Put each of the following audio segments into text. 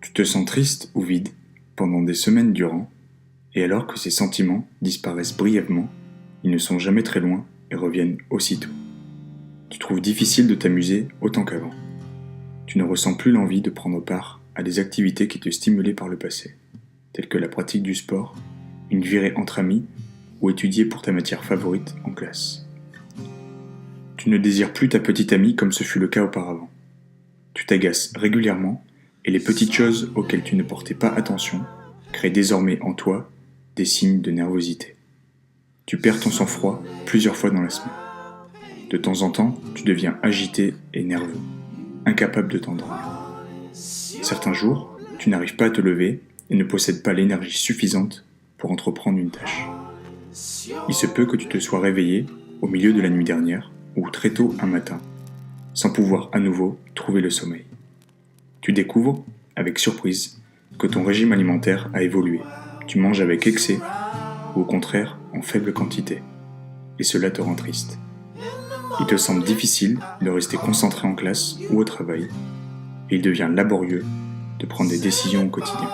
Tu te sens triste ou vide pendant des semaines durant, et alors que ces sentiments disparaissent brièvement, ils ne sont jamais très loin et reviennent aussitôt. Tu trouves difficile de t'amuser autant qu'avant. Tu ne ressens plus l'envie de prendre part à des activités qui te stimulaient par le passé, telles que la pratique du sport, une virée entre amis ou étudier pour ta matière favorite en classe. Tu ne désires plus ta petite amie comme ce fut le cas auparavant. Tu t'agaces régulièrement et les petites choses auxquelles tu ne portais pas attention créent désormais en toi des signes de nervosité. Tu perds ton sang-froid plusieurs fois dans la semaine. De temps en temps, tu deviens agité et nerveux, incapable de t'endormir. Certains jours, tu n'arrives pas à te lever et ne possèdes pas l'énergie suffisante pour entreprendre une tâche. Il se peut que tu te sois réveillé au milieu de la nuit dernière ou très tôt un matin, sans pouvoir à nouveau trouver le sommeil. Tu découvres, avec surprise, que ton régime alimentaire a évolué. Tu manges avec excès, ou au contraire en faible quantité, et cela te rend triste. Il te semble difficile de rester concentré en classe ou au travail, et il devient laborieux de prendre des décisions au quotidien.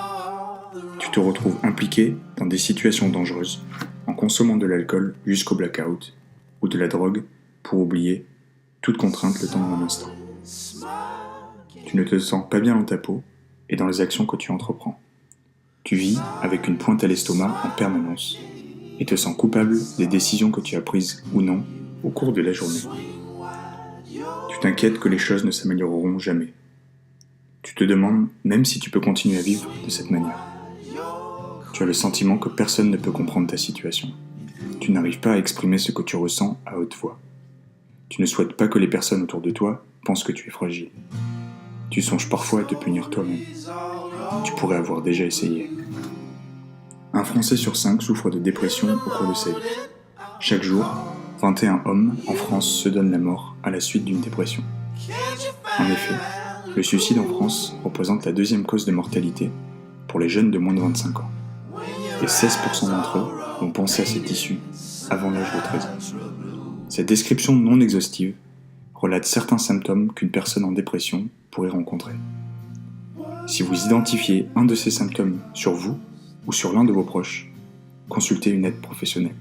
Tu te retrouves impliqué dans des situations dangereuses, en consommant de l'alcool jusqu'au blackout, ou de la drogue pour oublier toute contrainte le temps d'un instant. Tu ne te sens pas bien dans ta peau et dans les actions que tu entreprends. Tu vis avec une pointe à l'estomac en permanence et te sens coupable des décisions que tu as prises ou non au cours de la journée. Tu t'inquiètes que les choses ne s'amélioreront jamais. Tu te demandes même si tu peux continuer à vivre de cette manière. Tu as le sentiment que personne ne peut comprendre ta situation. Tu n'arrives pas à exprimer ce que tu ressens à haute voix. Tu ne souhaites pas que les personnes autour de toi pensent que tu es fragile. Tu songes parfois à te punir toi-même. Tu pourrais avoir déjà essayé. Un Français sur 5 souffre de dépression au cours de sa vie. Chaque jour, 21 hommes en France se donnent la mort à la suite d'une dépression. En effet, le suicide en France représente la deuxième cause de mortalité pour les jeunes de moins de 25 ans. Et 16% d'entre eux ont pensé à cette issue avant l'âge de 13 ans. Cette description non exhaustive relate certains symptômes qu'une personne en dépression pourrait rencontrer. Si vous identifiez un de ces symptômes sur vous ou sur l'un de vos proches, consultez une aide professionnelle.